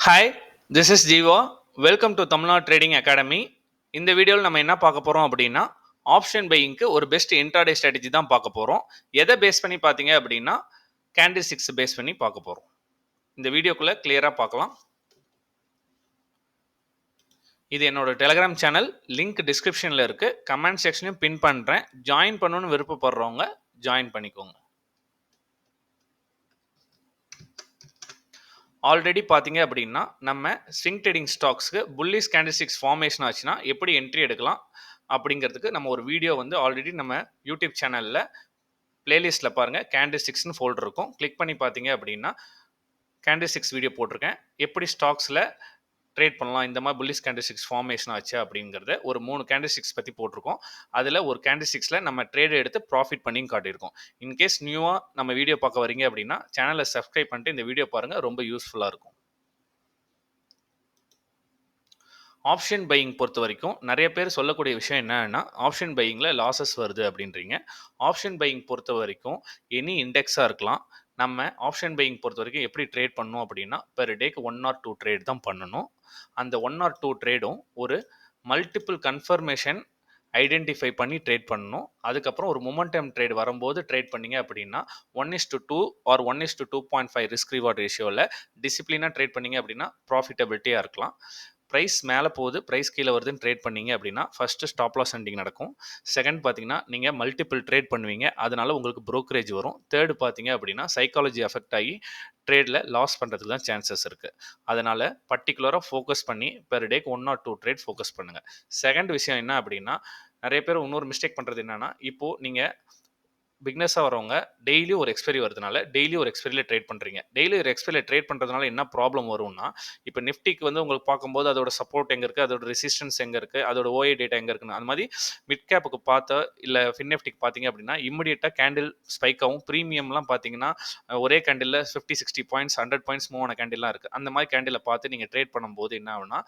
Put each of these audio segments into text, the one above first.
Hi, this is Jeeva. Welcome to Tamil Nadu trading academy. இந்த வீடியோவில் நம்ம என்ன பார்க்க போகிறோம் அப்படின்னா, ஆப்ஷன் பையிங்க்கு ஒரு பெஸ்ட் இன்ட்ராடே ஸ்ட்ராட்டஜி தான் பார்க்க போகிறோம். எதை பேஸ் பண்ணி பார்த்தீங்க அப்படின்னா, கேண்டில் ஸ்டிக்ஸ் பேஸ் பண்ணி பார்க்க போகிறோம். இந்த வீடியோக்குள்ளே கிளியராக பார்க்கலாம். இது என்னோட டெலிகிராம் சேனல், லிங்க் டிஸ்கிரிப்ஷனில் இருக்குது. கமெண்ட் செக்ஷனையும் பின் பண்ணுறேன். ஜாயின் பண்ணணும்னு விருப்பப்படுறவங்க ஜாயின் பண்ணிக்கோங்க. ஆல்ரெடி பார்த்தீங்க அப்படின்னா, நம்ம ஸ்விங் ட்ரேடிங் ஸ்டாக்ஸ்க்கு புல்லிஷ் கேண்டில்ஸ்டிக்ஸ் ஃபார்மேஷன் ஆச்சுன்னா எப்படி என்ட்ரி எடுக்கலாம் அப்படிங்கிறதுக்கு நம்ம ஒரு வீடியோ வந்து ஆல்ரெடி நம்ம யூடியூப் சேனலில் பிளேலிஸ்ட்டில் பாருங்கள், கேண்டில்ஸ்டிக்ஸ்னு ஃபோல்டர் இருக்கும். கிளிக் பண்ணி பார்த்தீங்க அப்படின்னா கேண்டில்ஸ்டிக்ஸ் வீடியோ போட்டிருக்கேன். எப்படி ஸ்டாக்ஸில் ட்ரேட் பண்ணலாம், இந்த மாதிரி புல்லிஷ் கேண்டில்ஸ்டிக்ஸ் ஃபார்மேஷன் ஆச்சு அப்படிங்கிறத ஒரு 3 கேண்டில்ஸ்டிக்ஸ் பற்றி போட்டிருக்கோம். அதில் ஒரு கேண்டில்ஸ்டிக்ஸில் நம்ம ட்ரேட் எடுத்து ப்ராஃபிட் பண்ணியும் காட்டியிருக்கோம். இன்கேஸ் நியூவாக நம்ம வீடியோ பார்க்க வரீங்க அப்படின்னா சேனலை சப்ஸ்கிரைப் பண்ணிட்டு இந்த வீடியோ பாருங்கள், ரொம்ப யூஸ்ஃபுல்லாக இருக்கும். ஆப்ஷன் பையிங் பொறுத்த வரைக்கும் நிறைய பேர் சொல்லக்கூடிய விஷயம் என்னன்னா, ஆப்ஷன் பையிங்கில் லாசஸ் வருது அப்படின்றீங்க. ஆப்ஷன் பையிங் பொறுத்த வரைக்கும் எனி இண்டெக்ஸாக இருக்கலாம். நம்ம ஆப்ஷன் பையிங் பொறுத்த வரைக்கும் எப்படி ட்ரேட் பண்ணணும் அப்படின்னா, பெர் டேக்கு 1 or 2 ட்ரேட் தான் பண்ணணும். அந்த 1 or 2 ட்ரேடும் ஒரு மல்டிபிள் கன்ஃபர்மேஷன் ஐடென்டிஃபை பண்ணி ட்ரேட் பண்ணணும். அதுக்கப்புறம் ஒரு மொமெண்டம் ட்ரேட் வரும்போது ட்ரேட் பண்ணீங்க அப்படின்னா 1:2 ஆர் 1:2.5 ரிஸ்க் ரிவார்ட் ரேஷியோவில் டிசிப்ளினாக ட்ரேட் பண்ணீங்க அப்படின்னா ப்ராஃபிட்டபிலிட்டியாக இருக்கலாம். ப்ரைஸ் மேலே போகுது, ப்ரைஸ் கீழே வருதுன்னு ட்ரேட் பண்ணீங்க அப்படின்னா ஃபஸ்ட்டு ஸ்டாப் லாஸ் சென்டிங் நடக்கும். செகண்ட் பார்த்தீங்கன்னா நீங்கள் மல்டிபிள் ட்ரேட் பண்ணுவீங்க, அதனால உங்களுக்கு ப்ரோக்கரேஜ் வரும். தேர்டு பார்த்தீங்க அப்படின்னா சைக்காலஜி அஃபெக்ட் ஆகி ட்ரேடில் லாஸ் பண்ணுறதுக்கு தான் சான்சஸ் இருக்குது. அதனால் பர்டிகுலராக ஃபோக்கஸ் பண்ணி பெர் டேக்கு 1 or 2 ட்ரேட் ஃபோக்கஸ் பண்ணுங்கள். செகண்ட் விஷயம் என்ன அப்படின்னா, நிறைய பேர் இன்னொரு மிஸ்டேக் பண்ணுறது என்னென்னா, இப்போது நீங்கள் பிக்னஸாக வரவங்க டெய்லி ஒரு எக்ஸ்பைரி வருதுனால டெய்லி ஒரு எக்ஸ்பைரியில் ட்ரேட் பண்ணுறீங்க. டெய்லி ஒரு எக்ஸ்பைரியில் ட்ரேட் பண்ணுறதுனால என்ன ப்ராப்ளம் வரும்னா, இப்போ நிஃப்டிக்கு வந்து உங்களுக்கு பார்க்கும்போது அதோட சப்போர்ட் எங்கே இருக்குது, அதோட ரெசிஸ்டன்ஸ் எங்கே இருக்குது, அதோட ஓஏ டேட்டா எங்கே இருக்குன்னு, அந்த மாதிரி மிட் கேப்புக்கு பார்த்தா இல்லை ஃபின்னிஃப்டிக்கு பார்த்தீங்க அப்படின்னா இம்மிடியட்டாக கேண்டில் ஸ்பைக் ஆகும். ப்ரீமியம்லாம் பார்த்தீங்கன்னா ஒரே கேண்டிலில் 50-60 பாயிண்ட்ஸ் 100 பாயிண்ட்ஸ் மூவ் ஆன கேண்டில்லாம் இருக்குது. அந்த மாதிரி கேண்டிலை பார்த்து நீங்கள் ட்ரேட் பண்ணும்போது என்ன ஆகுனா,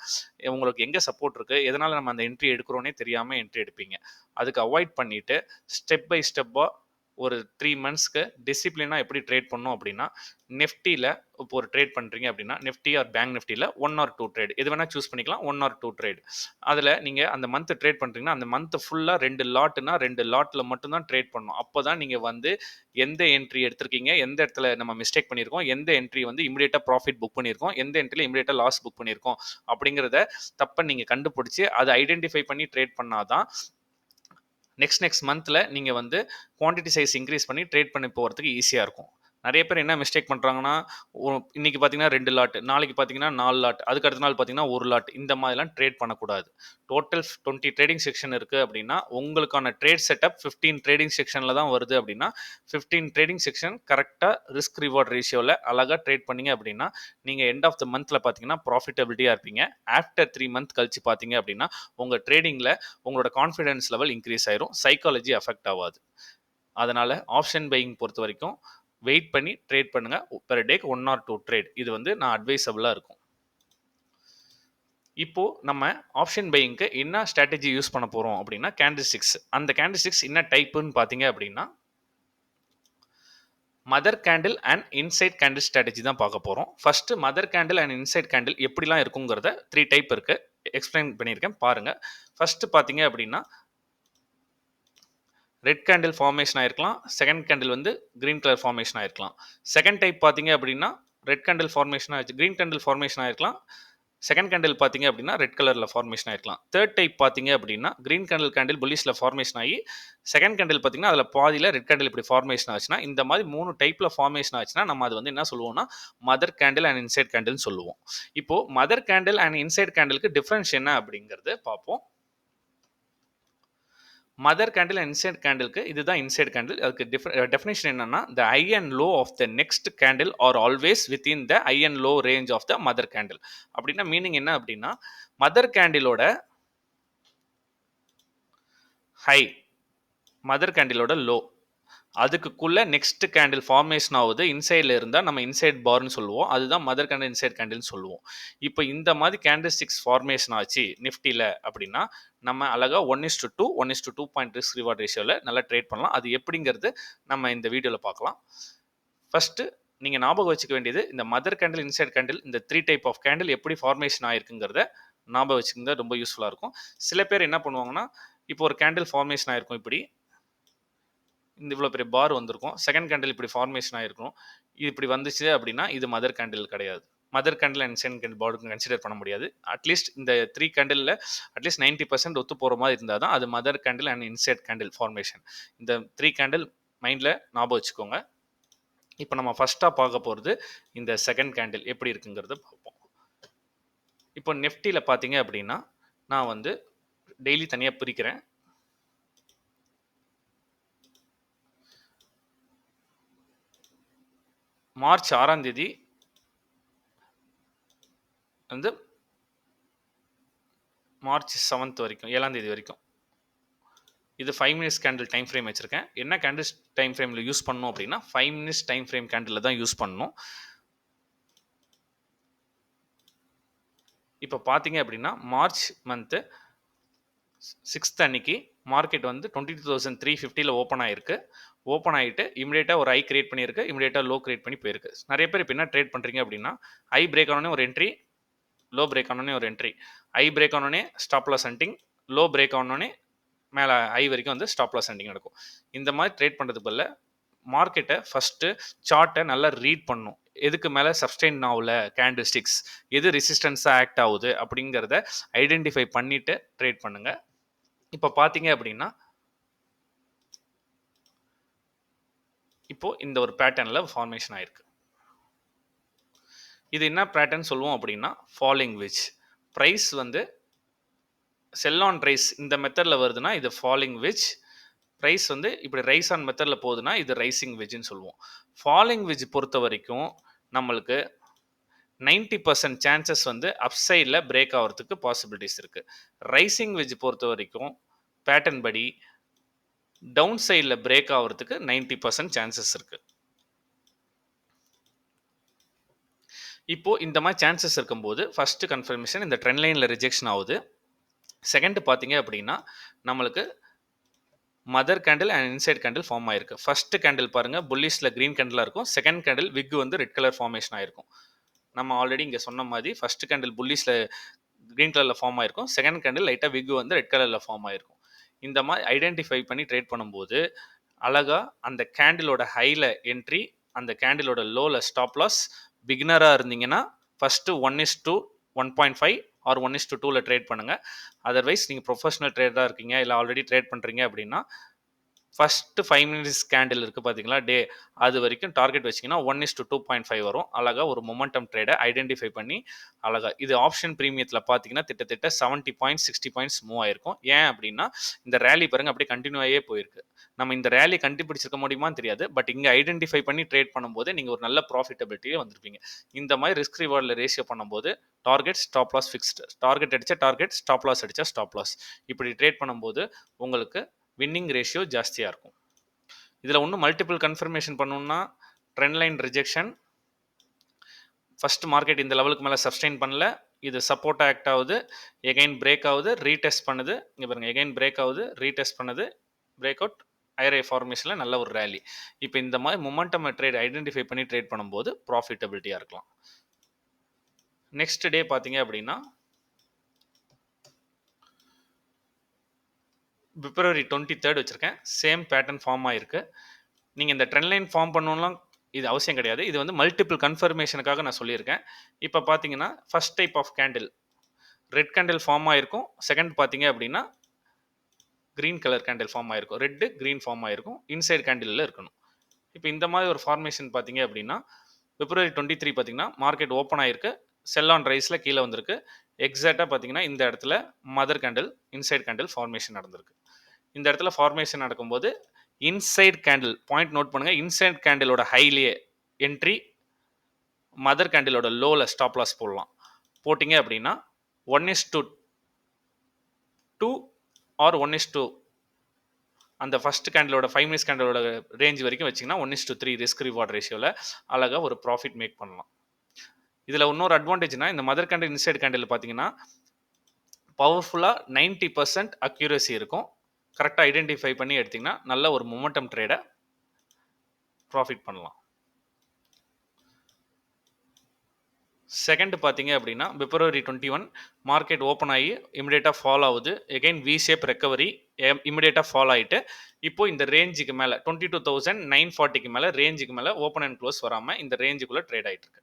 உங்களுக்கு எங்கே சப்போர்ட் இருக்குது, எதனால் நம்ம அந்த என்ட்ரி எடுக்கிறோன்னே தெரியாமல் என்ட்ரி எடுப்பீங்க. அதுக்கு அவாய்ட் பண்ணிவிட்டு ஸ்டெப் பை ஸ்டெப்பாக ஒரு 3 மந்த்ஸ்க்கு டிசிப்ளினாக எப்படி ட்ரேட் பண்ணணும் அப்படின்னா, நிஃப்டியில் இப்போ ஒரு ட்ரேட் பண்ணுறீங்க அப்படின்னா நிஃப்டி ஆர் பேங்க் நிஃப்டியில் 1 or 2 ட்ரேட் எது வேணால் சூஸ் பண்ணிக்கலாம். 1 or 2 ட்ரேட் அதில் நீங்கள் அந்த மந்த் ட்ரேட் பண்ணுறீங்கன்னா அந்த மந்த் ஃபுல்லாக 2 லாட்னா 2 லாட்டில் மட்டும்தான் ட்ரேட் பண்ணணும். அப்போ தான் நீங்கள் வந்து எந்த என்ட்ரி எடுத்திருக்கீங்க, எந்த இடத்துல நம்ம மிஸ்டேக் பண்ணியிருக்கோம், எந்த என்ட்ரி வந்து இமீடியட்டாக ப்ராஃபிட் புக் பண்ணியிருக்கோம், எந்த என்ட்ரியில் இமீடியட்டாக லாஸ் புக் பண்ணியிருக்கோம் அப்படிங்கிறத தப்பை நீங்கள் கண்டுபிடிச்சி அதை ஐடென்டிஃபை பண்ணி ட்ரேட் பண்ணாதான் நெக்ஸ்ட் மந்தில் நீங்கள் வந்து குவான்டிட்டி சைஸ் இன்க்ரீஸ் பண்ணி ட்ரேட் பண்ணி போகிறதுக்கு ஈஸியாக இருக்கும். நிறைய பேர் என்ன மிஸ்டேக் பண்ணுறாங்கன்னா, இன்றைக்கி பார்த்தீங்கன்னா 2 லாட், நாளைக்கு பார்த்தீங்கன்னா 4 லாட், அதுக்கு அடுத்த நாள் பார்த்தீங்கன்னா 1 லாட், இந்த மாதிரிலாம் ட்ரேட் பண்ணக்கூடாது. டோட்டல் 20 ட்ரேடிங் செக்ஷன் இருக்குது அப்படின்னா உங்களுக்கான ட்ரேட் செட்டப் 15 ட்ரேடிங் செக்ஷனில் தான் வருது அப்படின்னா 15 ட்ரேடிங் செக்ஷன் கரெக்டாக ரிஸ்க் ரிவார்ட் ரேஷியோவில் அழகாக ட்ரேட் பண்ணிங்க அப்படின்னா நீங்கள் எண்ட் ஆஃப் த மந்தில் பார்த்தீங்கன்னா ப்ராஃபிட்டபிலிட்டியாக இருப்பீங்க. ஆஃப்டர் 3 மந்த் கழிச்சு பார்த்தீங்க அப்படின்னா உங்கள் ட்ரேடிங்கில் உங்களோட கான்ஃபிடன்ஸ் லெவல் இன்க்ரீஸ் ஆயிரும், சைக்காலஜி அஃபெக்ட் ஆகாது. அதனால் ஆப்ஷன் பையிங் பொறுத்த வரைக்கும் வெயிட் பண்ணி ட்ரேட் பண்ணுங்க. பெர் டேக்கு 1 or 2 ட்ரேட் இது வந்து நான் அட்வைசபிளாக இருக்கும். இப்போ நம்ம ஆப்ஷன் பையிங்க்கு என்ன ஸ்ட்ராட்டஜி யூஸ் பண்ண போகிறோம் அப்படின்னா கேண்டில்ஸ்டிக்ஸ். அந்த கேண்டில்ஸ்டிக்ஸ் என்ன டைப்புன்னு பார்த்தீங்க அப்படின்னா mother candle and inside candle strategy தான் பார்க்க போகிறோம். First mother candle and inside candle எப்படிலாம் இருக்குங்கிறத 3 டைப் இருக்குது, எக்ஸ்பிளைன் பண்ணியிருக்கேன் பாருங்கள். ஃபஸ்ட்டு பார்த்தீங்க அப்படின்னா ரெட் கேண்டில் ஃபார்மேஷன் ஆயிருக்கலாம், செகண்ட் கேண்டில் வந்து கிரீன் கலர் ஃபார்மேஷன் ஆயிருக்கலாம். செகண்ட் டைப் பார்த்தீங்க அப்படின்னா ரெட் கேண்டில் ஃபார்மேஷன் ஆயிடுச்சு, கிரீன் கேண்டில் ஃபார்மேஷன் ஆயிருக்கலாம். செகண்ட் கேண்டில் பார்த்தீங்க அப்படின்னா ரெட் கலரில் ஃபார்மேஷன் ஆயிருக்கலாம். தேர்ட் டைப் பார்த்தீங்க அப்படின்னா கிரீன் கேண்டில் புல்லிஷில் ஃபார்மேஷன் ஆகி செகண்ட் கேண்டில் பார்த்தீங்கன்னா அதில் பாதியில் ரெட் கேண்டில் இப்படி ஃபார்மேஷன் ஆச்சுன்னா, இந்த மாதிரி 3 டைப்பில் ஃபார்மேஷன் ஆச்சுன்னா நம்ம அது வந்து என்ன சொல்லுவோம்னா மதர் கேண்டில் அண்ட் இன்சைட் கேண்டில்னு சொல்லுவோம். இப்போது மதர் கேண்டில் அண்ட் இன்சைட் கேண்டிலுக்கு டிஃப்ரென்ஸ் என்ன அப்படிங்கிறது பார்ப்போம். மதர் கேண்டில் அண்ட் இன்சைட் கேண்டிலுக்கு இதுதான் இன்சைட் கேண்டில். அதுக்கு டெஃபினேஷன் என்னன்னா, the high and low of the next candle are always within the high and low range of the mother candle. அப்படின்னா meaning என்ன அப்படின்னா, மதர் கேண்டிலோட ஹை, மதர் கேண்டிலோட low, அதுக்குள்ளே நெக்ஸ்ட் கேண்டில் ஃபார்மேஷன் ஆகுது இன்சைடில் இருந்தால் நம்ம இன்சைட் பார்னு சொல்லுவோம். அதுதான் மதர் கேண்டில் இன்சைட் கேண்டில்னு சொல்லுவோம். இப்போ இந்த மாதிரி கேண்டில்ஸ்டிக்ஸ் ஃபார்மேஷன் ஆச்சு நிஃப்டியில் அப்படின்னா நம்ம அழகாக 1:2 1:2 ரிஸ்க் ரிவார்ட் ரேஷியோவில் நல்லா ட்ரேட் பண்ணலாம். அது எப்படிங்கிறது நம்ம இந்த வீடியோவில் பார்க்கலாம். ஃபஸ்ட்டு நீங்கள் ஞாபகம் வச்சுக்க வேண்டியது இந்த மதர் கேண்டில் இன்சைட் கேண்டில் இந்த 3 டைப் ஆஃப் கேண்டில் எப்படி ஃபார்மேஷன் ஆயிருக்குங்கிறத ஞாபகம் வச்சுக்கிறது ரொம்ப யூஸ்ஃபுல்லாக இருக்கும். சில பேர் என்ன பண்ணுவாங்கன்னா, இப்போ ஒரு கேண்டில் ஃபார்மேஷன் ஆயிருக்கும் இப்படி, இந்த இவ்வளோ பெரிய பார் வந்திருக்கும், செகண்ட் கேண்டில் இப்படி ஃபார்மேஷன் ஆயிருக்கும். இது இப்படி வந்துச்சு அப்படின்னா இது மதர் கேண்டில் கிடையாது. Mother candle and second candle பார்டுக்கு கன்சிடர் பண்ண முடியாது. அட்லீஸ்ட் இந்த 3 கேண்டிலில் அட்லீஸ்ட் 90% ஒத்து போகிற மாதிரி இருந்தால் தான் அது mother candle and inside candle formation. இந்த 3 கேண்டில் மைண்டில் ஞாபகம் வச்சுக்கோங்க. இப்போ நம்ம ஃபர்ஸ்ட்டாக பார்க்க போகிறது இந்த செகண்ட் கேண்டில் எப்படி இருக்குங்கிறத பார்ப்போம். இப்போ நெஃப்டியில் பார்த்தீங்க அப்படின்னா நான் வந்து டெய்லி தனியாக பிரிக்கிறேன். மார்ச் 6ஆம் தேதி வந்து மார்ச் 7th வரைக்கும் 7ஆம் தேதி வரைக்கும் இது 5 மினிட்ஸ் கேண்டில் டைம் ஃப்ரேம் வச்சுருக்கேன். என்ன கேண்டில் டைம் ஃப்ரேமில் யூஸ் பண்ணணும் அப்படின்னா 5 மினிட்ஸ் டைம் ஃப்ரேம் கேண்டில் தான் யூஸ் பண்ணணும். இப்போ பார்த்தீங்க அப்படின்னா மார்ச் மந்த்து 6th அன்னைக்கு மார்க்கெட் வந்து 22,350 ஓப்பன் ஆயிருக்கு. ஓப்பன் ஆகிட்டு இமிடியேட்டாக ஒரு ஐ கிரியேட் பண்ணியிருக்கு, இமிடியேட்டாக லோ கிரியேட் பண்ணி போயிருக்கு. நிறைய பேர் இப்போ என்ன ட்ரேட் பண்ணுறீங்க அப்படின்னா ஐ பிரேக் ஆனோடனே ஒரு என்ட்ரி, லோ பிரேக் ஆனோடனே ஒரு என்ட்ரி, ஐ பிரேக் ஆனோடனே stop loss hunting, low break ஆனோடனே மேலே ஐ வரைக்கும் வந்து ஸ்டாப் லாஸ் ஹண்டிங் நடக்கும். இந்த மாதிரி ட்ரேட் பண்ணுறதுக்கு பதில் மார்க்கெட்டை ஃபஸ்ட்டு சார்ட்டை நல்லா ரீட் பண்ணணும். எதுக்கு மேலே சப்ஸ்டெயின் ஆகல கேண்டில் ஸ்டிக்ஸ், எது ரெசிஸ்டன்ஸாக ஆக்ட் ஆகுது அப்படிங்கிறத ஐடென்டிஃபை பண்ணிவிட்டு ட்ரேட் பண்ணுங்கள். இப்போ பார்த்தீங்க அப்படின்னா இப்போ இந்த ஒரு பேட்டர்னில் ஃபார்மேஷன் ஆயிருக்கு. இது என்ன பேட்டர்ன் சொல்லுவோம் அப்படின்னா ஃபாலிங் வெட்ஜ். ப்ரைஸ் வந்து செல் ஆன் ரைஸ் இந்த மெத்தடில் வருதுன்னா இது ஃபாலிங் வெட்ஜ். ப்ரைஸ் வந்து இப்படி ரைஸ் ஆன் மெத்தடில் போகுதுன்னா இது ரைசிங் வெஜ்ஜுன்னு சொல்லுவோம். ஃபாலிங் வெஜ் பொறுத்த வரைக்கும் நம்மளுக்கு 90% சான்சஸ் வந்து அப்சைடில் பிரேக் ஆகிறதுக்கு பாசிபிலிட்டிஸ் இருக்குது. ரைசிங் வெஜ் பொறுத்த வரைக்கும் பேட்டர்ன் படி டவுன் சைடில் பிரேக் ஆகிறதுக்கு 90% சான்சஸ் இருக்குது. இப்போது இந்த மாதிரி சான்சஸ் இருக்கும்போது ஃபஸ்ட்டு கன்ஃபர்மேஷன் இந்த ட்ரெண்ட் லைனில் ரிஜெக்ஷன் ஆகுது. செகண்ட் பார்த்தீங்க அப்படின்னா நம்மளுக்கு mother candle and inside candle form ஆயிருக்கு. ஃபர்ஸ்ட் கேண்டில் பாருங்க புல்லிஷில் க்ரீன் கேண்டிலாக இருக்கும், செகண்ட் கேண்டில் விக் வந்து ரெட் கலர் ஃபார்மேஷன் ஆயிருக்கும். நம்ம ஆல்ரெடி இங்கே சொன்ன மாதிரி ஃபர்ஸ்ட் கேண்டில் புல்லிஷில் க்ரீன் கலரில் ஃபார்ம் ஆயிருக்கும், செகண்ட் கேண்டில் லைட்டாக விக் வந்து ரெட் கலரில் ஃபார்ம் ஆயிருக்கும். இந்த மாதிரி ஐடென்டிஃபை பண்ணி ட்ரேட் பண்ணும்போது அழகாக அந்த கேண்டிலோட ஹையில் என்ட்ரி, அந்த கேண்டிலோட லோவில் ஸ்டாப் லாஸ். பிகினராக இருந்தீங்கன்னா ஃபஸ்ட்டு 1:2 1.5 ஆர் 1:2ல ட்ரேட் பண்ணுங்கள். அதர்வைஸ் நீங்கள் ப்ரொஃபஷனல் ட்ரேடராக இருக்கீங்க இல்லை ஆல்ரெடி ட்ரேட் பண்ணுறீங்க அப்படின்னா ஃபஸ்ட்டு 5 மினிட்ஸ் கேண்டில் இருக்குது பார்த்தீங்களா டே, அது வரைக்கும் டார்கெட் வச்சிங்கன்னா 1:2.5 வரும். அழகாக ஒரு மொமெண்டம் ட்ரேடை ஐடென்டிஃபை பண்ணி அழகாக இது ஆப்ஷன் ப்ரீமியத்தில் பார்த்தீங்கன்னா திட்டத்தட்ட 70 பாயிண்ட்ஸ் 60 பாயிண்ட்ஸ் மூவ் ஆயிருக்கும். ஏன் அப்படின்னா இந்த ரேலி பாருங்க அப்படியே கண்டினியூ ஆகியே போயிருக்கு. நம்ம இந்த ரேலி கண்டுபிடிச்சிருக்க முடியுமான்னு தெரியாது, பட் இங்கே ஐடென்டிஃபை பண்ணி ட்ரேட் பண்ணும்போது நீங்கள் ஒரு நல்ல ப்ராஃபிட்டபிலிட்டியே வந்திருப்பீங்க. இந்த மாதிரி ரிஸ்க் ரிவார்டில் ரேஷியோ பண்ணும்போது target stop loss fixed, target அடித்தா டார்கெட், ஸ்டாப் லாஸ் அடித்தா ஸ்டாப் லாஸ், இப்படி ட்ரேட் பண்ணும்போது உங்களுக்கு வின்னிங் ரேஷியோ ஜாஸ்தியாக இருக்கும். இதில் ஒன்றும் மல்டிபிள் கன்ஃபர்மேஷன் பண்ணணும்னா trend line rejection, first market இந்த லெவலுக்கு மேலே சப்ஸ்டெயின் பண்ணல, இது சப்போர்ட் ஆக்ட் ஆகுது, எகைன் பிரேக் ஆகுது, ரீடெஸ்ட் பண்ணுது, இங்கே பாருங்கள் எகைன் பிரேக் ஆகுது, ரீடெஸ்ட் பண்ணுது, பிரேக் அவுட், ஐஆர்ஐ ஃபார்மேஷனில் நல்ல ஒரு ரேலி. இப்போ இந்த மாதிரி மொமெண்டம் ட்ரேட் ஐடென்டிஃபை பண்ணி ட்ரேட் பண்ணும்போது ப்ராஃபிட்டபிலிட்டியாக இருக்கலாம். நெக்ஸ்ட் டே பார்த்தீங்க அப்படின்னா பிப்ரவரி 23 வச்சுருக்கேன், சேம் பேட்டர்ன் ஃபார்ம் ஆகிருக்கு. நீங்கள் இந்த ட்ரெண்ட் லைன் ஃபார்ம் பண்ணணும்லாம் இது அவசியம் கிடையாது, இது வந்து மல்டிபிள் கன்ஃபர்மேஷனுக்காக நான் சொல்லியிருக்கேன். இப்போ பார்த்தீங்கன்னா first type of candle red candle form ஆகிருக்கும், செகண்ட் பார்த்தீங்க அப்படின்னா க்ரீன் கலர் கேண்டில் ஃபார்ம் ஆகிருக்கும், ரெட்டு க்ரீன் ஃபார்ம் ஆகிருக்கும், இன்சைட் கேண்டிலில் இருக்கணும். இப்போ இந்த மாதிரி ஒரு ஃபார்மேஷன் பார்த்தீங்க அப்படின்னா பிப்ரவரி 23 பார்த்தீங்கன்னா மார்க்கெட் ஓப்பன் ஆகிருக்கு, செல் ஆன் ரைஸில் கீழே வந்திருக்கு. எக்ஸாக்டாக பார்த்தீங்கன்னா இந்த இடத்துல mother candle inside candle formation நடந்திருக்கு. இந்த இடத்துல ஃபார்மேஷன் நடக்கும்போது இன்சைட் கேண்டில் பாயிண்ட் நோட் பண்ணுங்க, இன்சைட் கேண்டிலோட ஹைலியே என்ட்ரி, மதர் கேண்டிலோட லோவில் ஸ்டாப் லாஸ் போடலாம். போட்டிங்க அப்படின்னா 1:2 ஆர் 1:2 அந்த ஃபர்ஸ்ட் கேண்டிலோட 5 மினிட்ஸ் கேண்டிலோட ரேஞ்ச் வரைக்கும் வச்சிங்கன்னா 1:3 ரிஸ்க் ரிவார்ட் ரேஷியோவில் அழகாக ஒரு ப்ராஃபிட் மேக் பண்ணலாம். இதில் இன்னொரு அட்வான்டேஜ்னா இந்த மதர் கேண்டில் இன்சைட் கேண்டில் பார்த்தீங்கன்னா பவர்ஃபுல்லாக 90% அக்யூரசி இருக்கும். கரெக்டாக ஐடென்டிஃபை பண்ணி எடுத்திங்கன்னா நல்ல ஒரு மொமெண்டம் ட்ரேடை ப்ராஃபிட் பண்ணலாம். செகண்ட் பார்த்தீங்க அப்படின்னா பிப்ரவரி 21 மார்க்கெட் ஓப்பன் ஆகி இமிடியேட்டாக ஃபால் ஆகுது. எகைன் வி ஷேப் ரெக்கவரி இமிடியேட்டாக ஃபால் ஆகிட்டு இப்போ இந்த ரேஞ்சுக்கு மேலே 22,940க்கு மேலே ரேஞ்சுக்கு மேலே ஓப்பன் அண்ட் க்ளோஸ் வராமல் இந்த ரேஞ்சுக்குள்ளே ட்ரேட் ஆகிட்டு இருக்கு.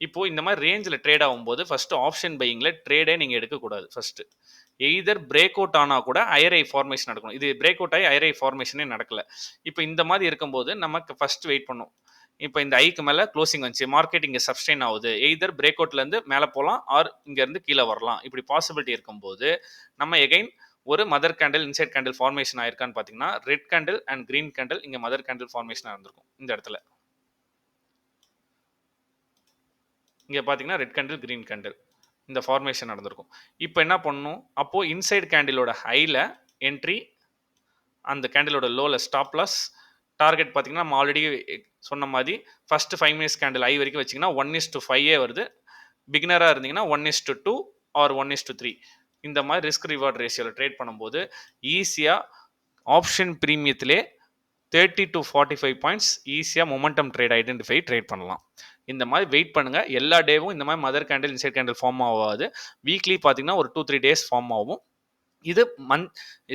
இப்போ இந்த மாதிரி ரேஞ்சில் ட்ரேட் ஆகும்போது ஃபர்ஸ்ட் ஆப்ஷன் பையிங்கில் ட்ரேடே நீங்கள் எடுக்கக்கூடாது. ஃபர்ஸ்ட் எய்தர் பிரேக் அவுட் ஆனால் கூட ஐஆர்ஐ ஃபார்மேஷன் நடக்கணும். இது பிரேக் அவுட் ஆகி ஐஆர்ஐ ஃபார்மேஷனே நடக்கல. இப்போ இந்த மாதிரி இருக்கும்போது நமக்கு ஃபர்ஸ்ட் வெயிட் பண்ணும். இப்போ இந்த ஐக்கு மேலே க்ளோசிங் வந்துச்சு, மார்க்கெட் இங்கே சப்ஸ்டைன் ஆகுது, எய்தர் பிரேக் அவுட்லேருந்து மேலே போகலாம் ஆர் இங்கேருந்து கீழே வரலாம். இப்படி பாசிபிலிட்டி இருக்கும்போது நம்ம எகைன் ஒரு mother candle inside candle formation ஆயிருக்கான்னு பார்த்தீங்கன்னா red candle and green candle இங்கே மதர் கேண்டில் ஃபார்மேஷன் இருந்திருக்கும். இந்த இடத்துல இங்கே பார்த்தீங்கன்னா ரெட் கேண்டில் கிரீன் கேண்டில் இந்த ஃபார்மேஷன் நடந்திருக்கும். இப்போ என்ன பண்ணணும், அப்போது இன்சைட் கேண்டிலோட ஹையில் என்ட்ரி, அந்த கேண்டிலோட லோவில் ஸ்டாப் லாஸ், டார்கெட் பார்த்தீங்கன்னா நம்ம ஆல்ரெடி சொன்ன மாதிரி ஃபர்ஸ்ட் 5 மினிட்ஸ் கேண்டில் ஐ வரைக்கும் வச்சிங்கன்னா 1:5 வருது. பிகினராக இருந்தீங்கன்னா 1:2 ஆர் 1:3 இந்த மாதிரி ரிஸ்க் ரிவார்ட் ரேஷியோவில் ட்ரேட் பண்ணும்போது ஈஸியாக ஆப்ஷன் ப்ரீமியத்திலே 30 to 45 பாயிண்ட்ஸ் ஈஸியாக மொமெண்டம் ட்ரேட் ஐடென்டிஃபை ட்ரேட் பண்ணலாம். இந்த மாதிரி வெயிட் பண்ணுங்க. எல்லா டேவும் இந்த மாதிரி mother candle inside candle form ஆகாது. வீக்லி பார்த்தீங்கன்னா ஒரு 2-3 டேஸ் ஃபார்ம் ஆகும். இது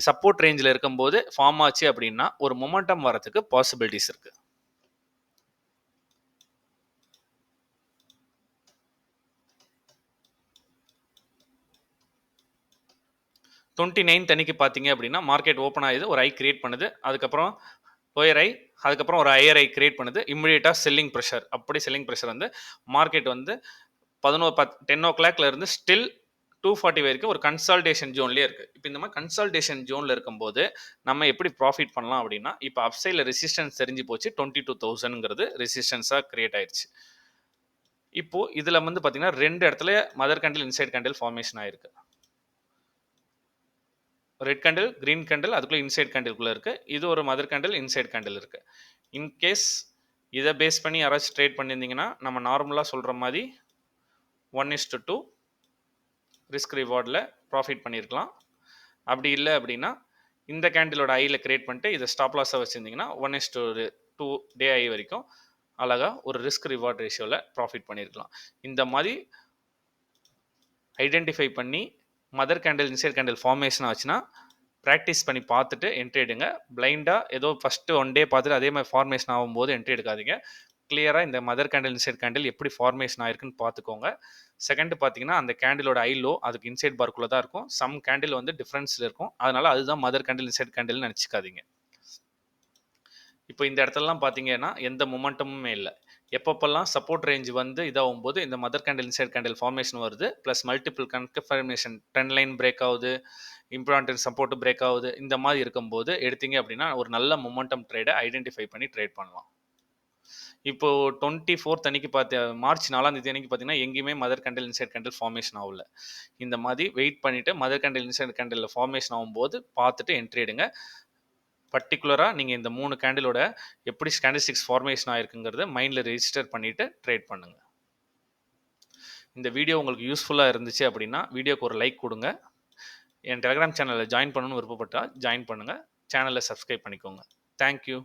சப்போர்ட் ரேஞ்சில் இருக்கும்போது ஃபார்ம் ஆச்சு அப்படின்னா ஒரு மொமெண்டம் வரதுக்கு பாசிபிலிட்டிஸ் இருக்கு. அன்னைக்கு பார்த்தீங்க அப்படின்னா மார்க்கெட் ஓப்பன் ஆகுது, ஒரு ஐ கிரியேட் பண்ணுது, அதுக்கப்புறம் லோயர் ஐ, அதுக்கப்புறம் ஒரு ஹையர் ஐ கிரியேட் பண்ணுது, இம்மிடியேட்டாக செல்லிங் ப்ரெஷர். அப்படி செல்லிங் ப்ரெஷர் வந்து மார்க்கெட் வந்து 10 o'clockல இருந்து ஸ்டில் 240 வரைக்கும் ஒரு கன்சால்டேஷன் ஜோன்லேயே இருக்குது. இப்போ இந்த மாதிரி கன்சால்டேஷன் ஜோனில் இருக்கும்போது நம்ம எப்படி ப்ராஃபிட் பண்ணலாம் அப்படின்னா, இப்போ அப்சைடில் ரெசிஸ்டன்ஸ் தெரிஞ்சு போச்சு, 22,000ங்கிறது ரெசிஸ்டன்ஸாக கிரியேட் ஆயிடுச்சு. இப்போது இதில் வந்து பார்த்தீங்கன்னா 2 இடத்துல mother candle inside candle formation ஆயிருக்கு. ரெட் கேண்டில் கிரீன் கேண்டில் அதுக்குள்ளே இன்சைட் கேண்டில்குள்ளே இருக்குது. இது ஒரு மதர் கேண்டில் இன்சைட் கேண்டில் இருக்குது. இன்கேஸ் இதை பேஸ் பண்ணி யாராச்சும் ட்ரேட் பண்ணியிருந்தீங்கன்னா நம்ம நார்மலாக சொல்கிற மாதிரி 1:2 ரிஸ்க் ரிவார்டில் ப்ராஃபிட் பண்ணியிருக்கலாம். அப்படி இல்லை அப்படின்னா இந்த கேண்டிலோட ஐயில் கிரியேட் பண்ணிட்டு இதை ஸ்டாப் லாஸாக வச்சுருந்தீங்கன்னா 1:2 டே ஐ வரைக்கும் அழகாக ஒரு ரிஸ்க் ரிவார்ட் ரேஷியோவில் ப்ராஃபிட் பண்ணியிருக்கலாம். இந்த மாதிரி ஐடென்டிஃபை பண்ணி mother candle inside candle formation ஆச்சுன்னா ப்ராக்டிஸ் பண்ணி பார்த்துட்டு என்ட்ரி எடுங்க. பிளைண்டாக ஏதோ ஃபஸ்ட்டு 1 டே பார்த்துட்டு அதே மாதிரி ஃபார்மேஷன் ஆகும்போது என்ட்ரி எடுக்காதீங்க. கிளியராக இந்த மதர் கேண்டில் இன்சைட் கேண்டில் எப்படி ஃபார்மேஷன் ஆயிருக்குன்னு பார்த்துக்கோங்க. செகண்ட் பார்த்தீங்கன்னா அந்த கேண்டிலோட ஐ லோ அதுக்கு இன்சைட் பார்க்குள்ளே தான் இருக்கும். சம் கேண்டில் வந்து டிஃப்ரென்ஸில் இருக்கும். அதனால அதுதான் மதர் கேண்டில் இன்சைட் கேண்டில்னு நினச்சிக்காதீங்க. இப்போ இந்த இடத்துலலாம் பார்த்தீங்கன்னா எந்த மொமெண்டமுமே இல்லை. எப்பப்பெல்லாம் சப்போர்ட் ரேஞ்ச் வந்து இதாகும்போது இந்த mother candle inside candle formation வருது, plus multiple confirmation trend line break ஆகுது, இம்பார்ட்டன்ட் சப்போர்ட் பிரேக் ஆகுது, இந்த மாதிரி இருக்கும்போது எடுத்தீங்க அப்படின்னா ஒரு நல்ல மொமெண்டம் ட்ரேடை ஐடென்டிஃபை பண்ணி ட்ரேட் பண்ணலாம். இப்போ 24 அன்னைக்கு மார்ச் 4 அன்னைக்கு பார்த்தீங்கன்னா எங்கேயுமே mother candle inside candle formation ஆகல. இந்த மாதிரி வெயிட் பண்ணிட்டு mother candle inside candle formation ஆகும்போது பார்த்துட்டு என்ட்ரி எடுங்க. பர்டிகுலராக நீங்கள் இந்த 3 கேண்டிலோட எப்படி கேண்டில்ஸ்டிக்ஸ் ஃபார்மேஷன் ஆயிருக்குங்கிறத மைண்டில் ரெஜிஸ்டர் பண்ணிவிட்டு ட்ரேட் பண்ணுங்கள். இந்த வீடியோ உங்களுக்கு யூஸ்ஃபுல்லாக இருந்துச்சு அப்படின்னா வீடியோக்கு ஒரு லைக் கொடுங்க. என் டெலிகிராம் சேனலில் ஜாயின் பண்ணணும்னு விருப்பப்பட்டால் ஜாயின் பண்ணுங்கள். சேனலை சப்ஸ்கிரைப் பண்ணிக்கோங்க. தேங்க்யூ.